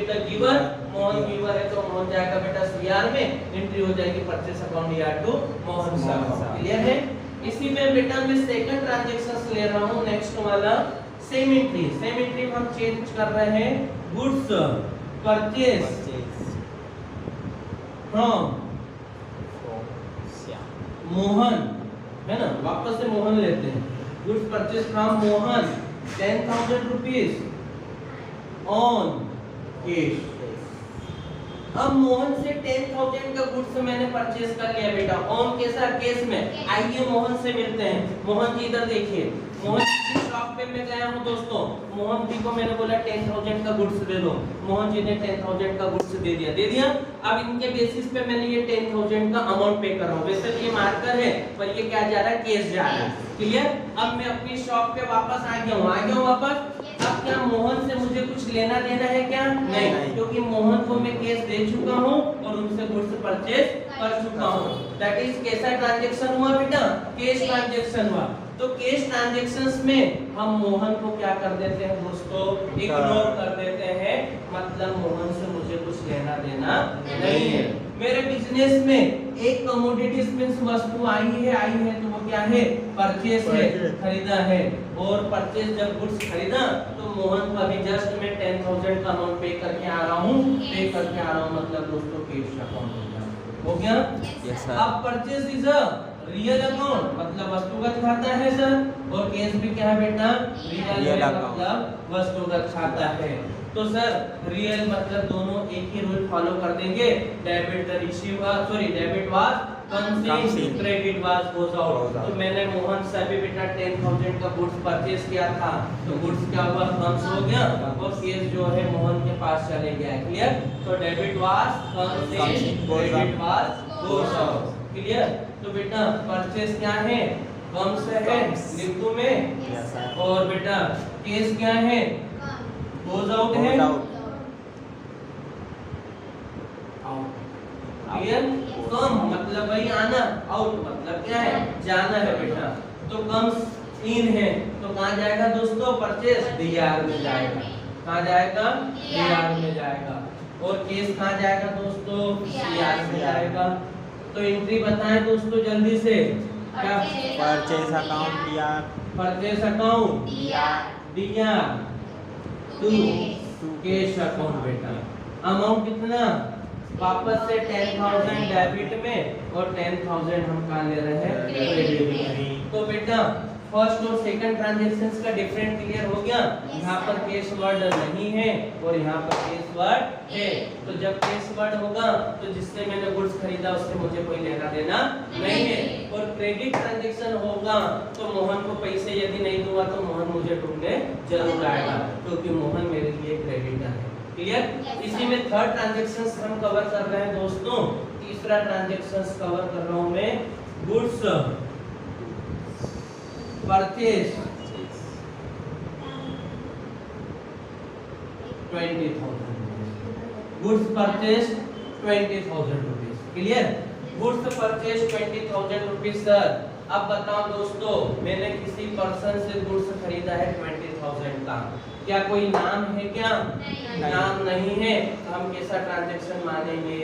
Giver, Mohan giver है तो मोहन जाएगा बेटा सीआर में, एंट्री हो जाएगी purchase account ER to Mohan sir. Clear है? इसी में बेटा मैं सेकंड ट्रांजैक्शंस ले रहा हूं, नेक्स्ट वाला सेम एंट्री। सेम एंट्री में हम चेंज कर रहे हैं गुड्स परचेस फ्रॉम मोहन, है ना, वापस से मोहन लेते हैं। Goods purchase from Mohan 10,000 rupees on cash. अब मोहन से 10,000 का गुड्स मैंने परचेस कर लिया बेटा, ऑन कैसा, कैश में। आइए मोहन से मिलते हैं। मोहन जी इधर देखिए, मोहन जी की शॉप पे मैं गया हूं दोस्तों। मोहन जी को मैंने बोला 10,000 का गुड्स दे दो, मोहन जी ने 10,000 का गुड्स दे दिया। अब इनके बेसिस पे मैंने ये 10,000 का अमाउंट पे कर रहा हूं। वैसे ये मार्कर है पर ये क्या जा रहा है, कैश जा रहा है। क्लियर? अब मैं अपनी शॉप पे वापस आ गया हूं वापस। अब क्या मोहन से मुझे कुछ लेना देना है क्या? नहीं, क्योंकि मोहन को मैं कैश दे चुका हूं और उनसे गुड्स परचेस कर चुका हूं। दैट इज कैसा ट्रांजैक्शन हुआ बेटा, कैश ट्रांजैक्शन हुआ। तो कैश ट्रांजैक्शंस में हम मोहन को क्या कर देते हैं दोस्तों, इग्नोर कर देते हैं, मतलब मोहन से मुझे कुछ लेना देना नहीं है। मेरे बिजनेस में एक कमोडिटीज मींस वस्तु आई है तो वो क्या है, परचेस है, खरीदा है। और परचेस जब गुड्स खरीदा तो मोहन को अभी जस्ट मैं 10,000 का अमाउंट पे करके आ रहा हूं, मतलब दोस्तों कैश अकाउंट हो गया। Yes sir. अब purchase is a real account, मतलब वस्तुगत खाता है सर, और कैश भी क्या है बेटा, रियल मतलब वस्तुगत खाता है। तो सर रियल मतलब दोनों एक ही रूल फॉलो कर देंगे। Debit the receiver, sorry debit was comes in, credit was goes out. तो मैंने मोहन से भी बेटा 10,000 का गुड्स परचेस किया था, तो गुड्स क्या हुआ, कम्स हो गया, और कैश जो है मोहन के पास चले गया। क्लियर? तो debit was comes in, credit was goes out. Clear? तो बेटा परचेस क्या है, कम्स है, लिख दूं मैं, और बेटा कैश क्या है, गोज आउट है। क्लियर? कम मतलब भाई आना, आउट मतलब क्या है, जाना है बेटा। तो कम्स इन है तो कहां जाएगा दोस्तों, परचेस डीआर में जाएगा। कहां जाएगा, डीआर में जाएगा। और केस कहां जाएगा दोस्तों, सीआर में जाएगा। तो एंट्री बताएं दोस्तों जल्दी से, क्या, purchase account DR, purchase account DR to cash account बेटा। अमाउंट कितना, वापस से 10,000 डेबिट में और 10,000 हम कहां ले रहे हैं, क्रेडिट में। तो बेटा फर्स्ट और सेकंड ट्रांजैक्शंस का डिफरेंट क्लियर हो गया। यहाँ पर कैश वर्ड नहीं है और यहाँ पर कैश वर्ड है। तो जब कैश वर्ड होगा तो जिससे मैंने गुड्स खरीदा उससे मुझे कोई लेना देना नहीं है। और क्रेडिट ट्रांजैक्शन होगा तो मोहन को पैसे यदि नहीं दूंगा तो मोहन मुझे ढूंढने जरूर आएगा, क्योंकि मोहन मेरे लिए क्रेडिटर है। क्लियर? इसी में थर्ड ट्रांजैक्शंस हम कवर कर रहे हैं दोस्तों। तीसरा ट्रांजैक्शंस कवर कर रहा हूं मैं, goods purchase 20,000, goods purchase 20,000 rupees. Clear? Goods purchase 20,000 rupees sir. अब बताओ दोस्तों, मैंने किसी पर्सन से गुड्स खरीदा है 20,000 का, क्या कोई नाम है क्या, नाम नहीं है, तो हम कैसा ट्रांजैक्शन मानेंगे,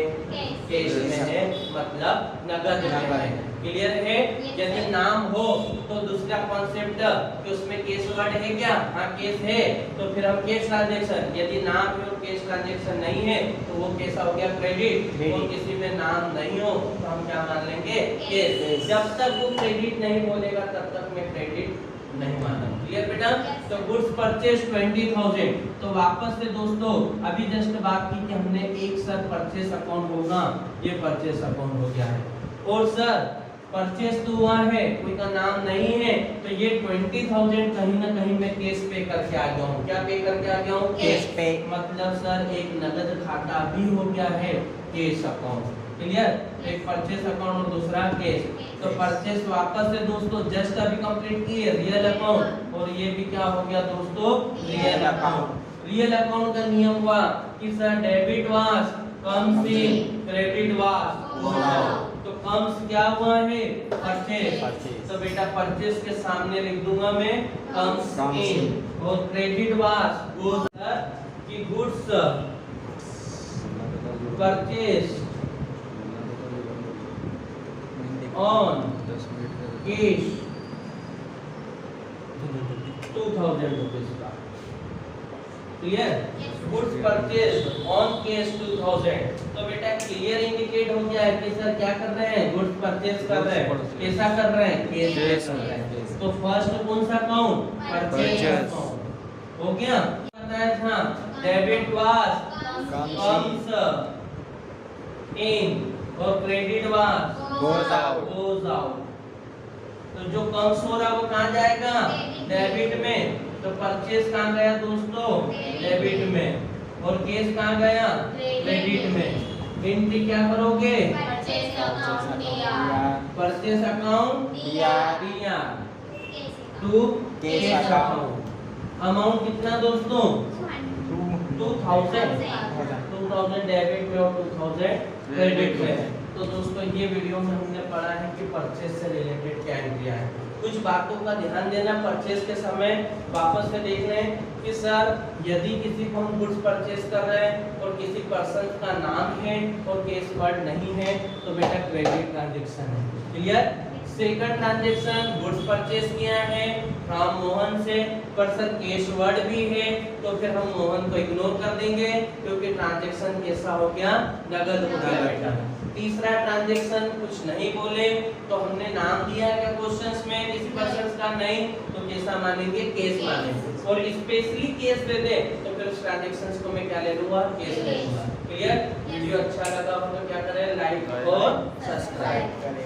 कैश में है, मतलब नगद में है। क्लियर है? यदि नाम हो तो दूसरा कॉन्सेप्ट कि उसमें कैश वर्ड है क्या, हाँ कैश है, तो फिर हम कैश ट्रांजैक्शन। यदि नाम है और कैश ट्रांजैक्शन नहीं है तो वो कैसा हो गया, क्रेडिट। और किसी में नाम नहीं हो तो हम क्या मान लेंगे, कैश। जब तक वो क्रेडिट नहीं बोलेगा तब तक मैं क्रेडिट नहीं माना। क्लियर बेटा? तो गुड्स परचेस 20,000। तो वापस से दोस्तों अभी जस्ट बात की कि हमने एक साथ परचेस अकाउंट होगा, ये परचेस अकाउंट हो गया है। और सर परचेस तो हुआ है, कोई का नाम नहीं है, तो ये 20,000 कहीं ना कहीं मैं कैश पे करके आ गया हूँ। क्या पे करके आ गया हूँ, कैश पे। मतलब सर एक नगद खाता भी हो गया है, कैश अकाउंट। क्लियर? एक परचेस अकाउंट और दूसरा कैश। तो परचेस वापस से दोस्तों जस्ट अभी कंप्लीट किए, रियल अकाउंट, और ये भी क्या हो गया दोस्तों, रियल अकाउंट। रियल अकाउंट का नियम हुआ कि sir debit was comes in, credit was goes out. तो कम्स क्या हुआ है, परचेस। तो बेटा परचेस के सामने लिख दूंगा मैं कम्स इन, और क्रेडिट वाज गोस, कि goods purchased on cash 2000 rupees का। Clear? Goods purchase on cash 2000। तो बेटा क्लियर इंडिकेट हो गया है कि सर क्या कर रहे हैं, गुड्स परचेज कर रहे हैं। कैसा कर रहे हैं, कैश कर रहे हैं। तो फर्स्ट कौन सा अकाउंट, परचेज अकाउंट हो गया। बताया था डेबिट वाज कम्स इन और क्रेडिट वाज गोज आउट। तो जो कम्स हो रहा है वो कहाँ जाएगा, डेबिट में। तो परचेज कहाँ गया दोस्तों, डेबिट में। और कैश कहाँ गया, क्रेडिट में। एंट्री क्या करोगे, परचेज अकाउंट दिया टू कैश अकाउंट। अमाउंट कितना दोस्तों, 2000 डेबिट में और 2000 क्रेडिट में। तो दोस्तों ये वीडियो में हमने पढ़ा है कि परचेज से रिलेटेड क्या एंट्री है। कुछ बातों का ध्यान देना परचेज के समय। वापस से देख लें कि सर यदि किसी को हम गुड्स परचेज कर रहे हैं और किसी पर्सन का नाम है और केस वर्ड नहीं है तो बेटा क्रेडिट ट्रांजैक्शन है। Clear? Second transaction goods purchase किया है फ्रॉम मोहन से, पर सर कैश वर्ड भी है तो फिर हम मोहन को इग्नोर कर देंगे क्योंकि ट्रांजैक्शन कैसा हो गया, नगद हो गया बेटा। तीसरा ट्रांजैक्शन कुछ नहीं बोले तो हमने नाम दिया है क्वेश्चंस में किसी पर्सन का, नहीं तो कैसा मानेंगे, कैश मानेंगे। और स्पेशली केस दे दे तो फिर उस ट्रांजैक्शंस को मैं क्या ले लूंगा, केस ले लूंगा। क्लियर? वीडियो अच्छा लगा हो तो क्या करें, लाइक और सब्सक्राइब करें।